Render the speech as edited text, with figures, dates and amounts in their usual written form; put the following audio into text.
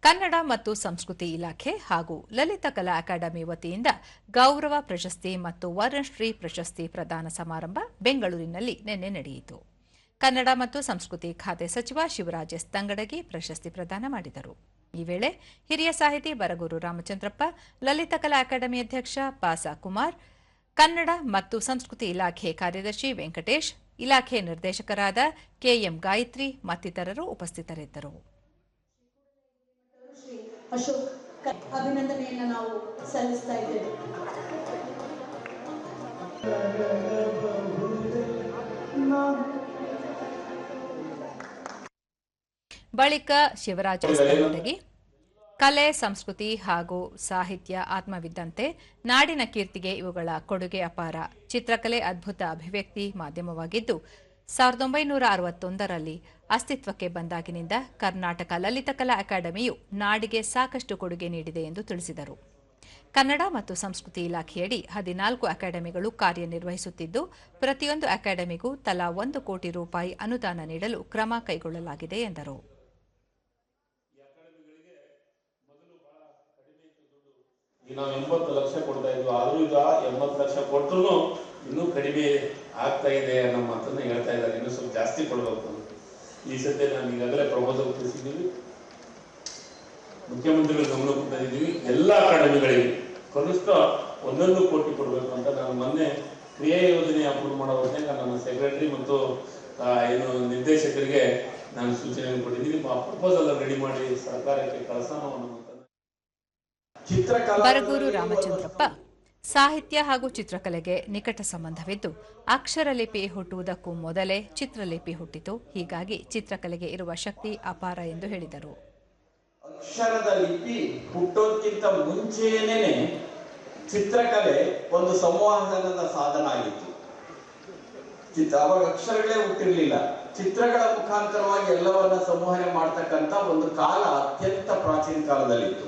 ಕನ್ನಡ ಮತ್ತು ಸಂಸ್ಕೃತಿ ಇಲಾಖೆ ಹಾಗೂ ಲಲಿತ ಕಲಾ ಅಕಾಡೆಮಿ ವತಿಯಿಂದ ಗೌರವ ಪ್ರಶಸ್ತಿ ಮತ್ತು ವರ್ಣಶ್ರೀ ಪ್ರಶಸ್ತಿ ಪ್ರದಾನ ಸಮಾರಂಭ ಬೆಂಗಳೂರಿನಲ್ಲಿ ನಿನ್ನೆ ನಡೆಯಿತು. ಕನ್ನಡ ಮತ್ತು ಸಂಸ್ಕೃತಿ ಖಾತೆ ಸಚಿವ ಶಿವರಾಜ್ ಎಸ್ ತಂಗಡಗಿ ಪ್ರಶಸ್ತಿ ಪ್ರದಾನ ಮಾಡಿದರು. ಈ ವೇಳೆ ಹಿರಿಯ ಸಾಹಿತಿ ಬರಗೂರು ರಾಮಚಂದ್ರಪ್ಪ, ಲಲಿತ ಕಲಾ ಅಕಾಡೆಮಿ ಅಧ್ಯಕ್ಷ ಪಾಸಾ ಕುಮಾರ್, ಕನ್ನಡ ಮತ್ತು ಸಂಸ್ಕೃತಿ ಇಲಾಖೆ ಕಾರ್ಯದರ್ಶಿ ವೆಂಕಟೇಶ್, ಇಲಾಖೆ ನಿರ್ದೇಶಕರಾದ ಕೆಎಂ ಗಾಯತ್ರಿ ಮತ್ತಿತರರು ಉಪಸ್ಥಿತರಿದ್ದರು. ಅಶೋಕ್ ಅಭಿನಂದನೆಯನ್ನು ನಾವು ಸಲ್ಲಿಸ್ತಾ ಇದ್ದೇವೆ. ಬಳಿಕ ಶಿವರಾಜ್ ಎಸ್ ತಂಗಡಗಿ ಕಲೆ, ಸಂಸ್ಕೃತಿ ಹಾಗೂ ಸಾಹಿತ್ಯ ಆತ್ಮವಿದ್ದಂತೆ ನಾಡಿನ ಕೀರ್ತಿಗೆ ಇವುಗಳ ಕೊಡುಗೆ ಅಪಾರ. ಚಿತ್ರಕಲೆ ಅದ್ಭುತ ಅಭಿವ್ಯಕ್ತಿ ಮಾಧ್ಯಮವಾಗಿದ್ದು 1961ರಲ್ಲಿ ಅಸ್ತಿತ್ವಕ್ಕೆ ಬಂದಾಗಿನಿಂದ ಕರ್ನಾಟಕ ಲಲಿತ ಕಲಾ ಅಕಾಡೆಮಿಯು ನಾಡಿಗೆ ಸಾಕಷ್ಟು ಕೊಡುಗೆ ನೀಡಿದೆ ಎಂದು ತಿಳಿಸಿದರು. ಕನ್ನಡ ಮತ್ತು ಸಂಸ್ಕೃತಿ ಇಲಾಖೆಯಡಿ 14 ಅಕಾಡೆಮಿಗಳು ಕಾರ್ಯನಿರ್ವಹಿಸುತ್ತಿದ್ದು, ಪ್ರತಿಯೊಂದು ಅಕಾಡೆಮಿಗೂ ತಲಾ 1 ಕೋಟಿ ರೂಪಾಯಿ ಅನುದಾನ ನೀಡಲು ಕ್ರಮ ಕೈಗೊಳ್ಳಲಾಗಿದೆ ಎಂದರು. ನಾವು 80 ಲಕ್ಷ ಕೊಡ್ತಾ ಇದ್ವಿ, ಆದ್ರೂ ಈಗ 80 ಲಕ್ಷ ಕೊಟ್ಟರು ಇನ್ನೂ ಕಡಿಮೆ ಆಗ್ತಾ ಇದೆ ಅನ್ನೋ ಮಾತನ್ನ ಹೇಳ್ತಾ ಇದ್ದಾರೆ. ಇನ್ನೂ ಸ್ವಲ್ಪ ಜಾಸ್ತಿ ಕೊಡಬೇಕು. ಈ ಸದ್ಯ ನಾನು ಈಗಾಗಲೇ ಪ್ರಪೋಸಲ್ ಕಳಿಸಿದ್ದೀವಿ, ಮುಖ್ಯಮಂತ್ರಿಗಳ ಗಮನಕ್ಕೆ ತಂದಿದ್ದೀವಿ. ಎಲ್ಲ ಅಕಾಡೆಮಿಗಳಿಗೆ ಕನಿಷ್ಠ 1 ಕೋಟಿ ಕೊಡಬೇಕು ಅಂತ ನಾನು ಮೊನ್ನೆ ಕ್ರಿಯಾ ಯೋಜನೆ ಅಪ್ರೂವ್ ಮಾಡೋ ಹೊತ್ತಿಗೆ ನನ್ನ ಸೆಕ್ರೆಟರಿ ಮತ್ತು ನಿರ್ದೇಶಕರಿಗೆ ನಾನು ಸೂಚನೆ ಕೊಟ್ಟಿದ್ದೀನಿ. ಪ್ರಪೋಸಲ್ ರೆಡಿ ಮಾಡಿ ಸರ್ಕಾರಕ್ಕೆ ಕಳಿಸೋಣ ಅನ್ನೋ. ಬರಗೂರು ರಾಮಚಂದ್ರಪ್ಪ, ಸಾಹಿತ್ಯ ಹಾಗೂ ಚಿತ್ರಕಲೆಗೆ ನಿಕಟ ಸಂಬಂಧವಿದ್ದು, ಅಕ್ಷರಲಿಪಿ ಹುಟ್ಟುವುದಕ್ಕೂ ಮೊದಲೇ ಚಿತ್ರಲಿಪಿ ಹುಟ್ಟಿತು. ಹೀಗಾಗಿ ಚಿತ್ರಕಲೆಗೆ ಇರುವ ಶಕ್ತಿ ಅಪಾರ ಎಂದು ಹೇಳಿದರು. ಅಕ್ಷರದ ಲಿಪಿ ಹುಟ್ಟೋದಕ್ಕಿಂತ ಮುಂಚೆನೇ ಚಿತ್ರಕಲೆ ಒಂದು ಸಂವಹನದ ಸಾಧನ ಆಗಿತ್ತು. ಅವಾಗ ಅಕ್ಷರಗಳೇ ಹುಟ್ಟಿರ್ಲಿಲ್ಲ. ಚಿತ್ರಗಳ ಮುಖಾಂತರವಾಗಿ ಎಲ್ಲವನ್ನ ಸಂವಹನೆ ಮಾಡ್ತಕ್ಕಂಥ ಒಂದು ಕಾಲ ಅತ್ಯಂತ ಪ್ರಾಚೀನ ಕಾಲದಲ್ಲಿತ್ತು.